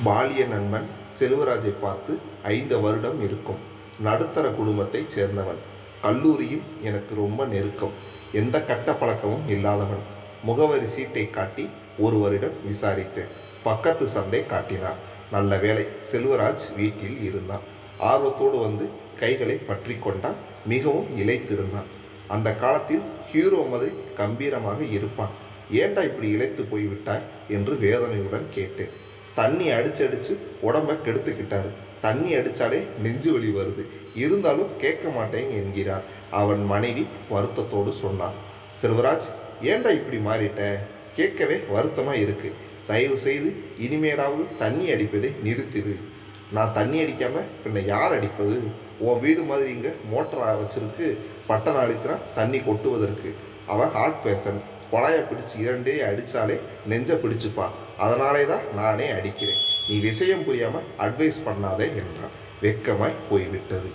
பாலிய நண்பன் செல்வராஜை பார்த்து 5 வருடம் இருக்கும். நடுத்தர குடும்பத்தைச் சேர்ந்தவன். கல்லூரியில் எனக்கு ரொம்ப நெருக்கம். எந்த கட்ட பழக்கமும் இல்லாதவன். முகவரி சீட்டை காட்டி ஒருவரிடம் விசாரித்தேன். பக்கத்து சந்தை காட்டினார். நல்ல வேளை, செல்வராஜ் வீட்டில் இருந்தான். ஆர்வத்தோடு வந்து கைகளை பற்றி கொண்டான். மிகவும் இளைத்திருந்தான். அந்த காலத்தில் ஹீரோ மாதிரி கம்பீரமாக இருப்பான். ஏண்டா இப்படி இளைத்து போய்விட்டாய் என்று வேதனையுடன் கேட்டேன். தண்ணி அடிச்சு உடம்பை கெடுத்துக்கிட்டாரு. தண்ணி அடித்தாலே நெஞ்சு வலி வருது, இருந்தாலும் கேட்க மாட்டேன் என்கிறார். அவன் மனைவி வருத்தத்தோடு சொன்னான். செல்வராஜ், ஏண்டா இப்படி மாறிட்ட? கேட்கவே வருத்தமாக இருக்கு. தயவு செய்து இனிமேலாவது தண்ணி அடிப்பதை நிறுத்திடு. நான் தண்ணி அடிக்காமல் பின்ன யார் அடிப்பது? உன் வீடு மாதிரி இங்கே மோட்டரை வச்சிருக்கு, பட்டன் அழுத்தினா தண்ணி கொட்டுவதற்கு. அவள் ஹார்ட் பேஷண்ட். கொலையை பிடிச்சி 2 அடித்தாலே நெஞ்சை பிடிச்சிப்பா. அதனாலே தான் நானே அடிக்கிறேன். நீ விஷயம் புரியாமல் அட்வைஸ் பண்ணாதே என்றான். வெட்கமாய் போய்விட்டது.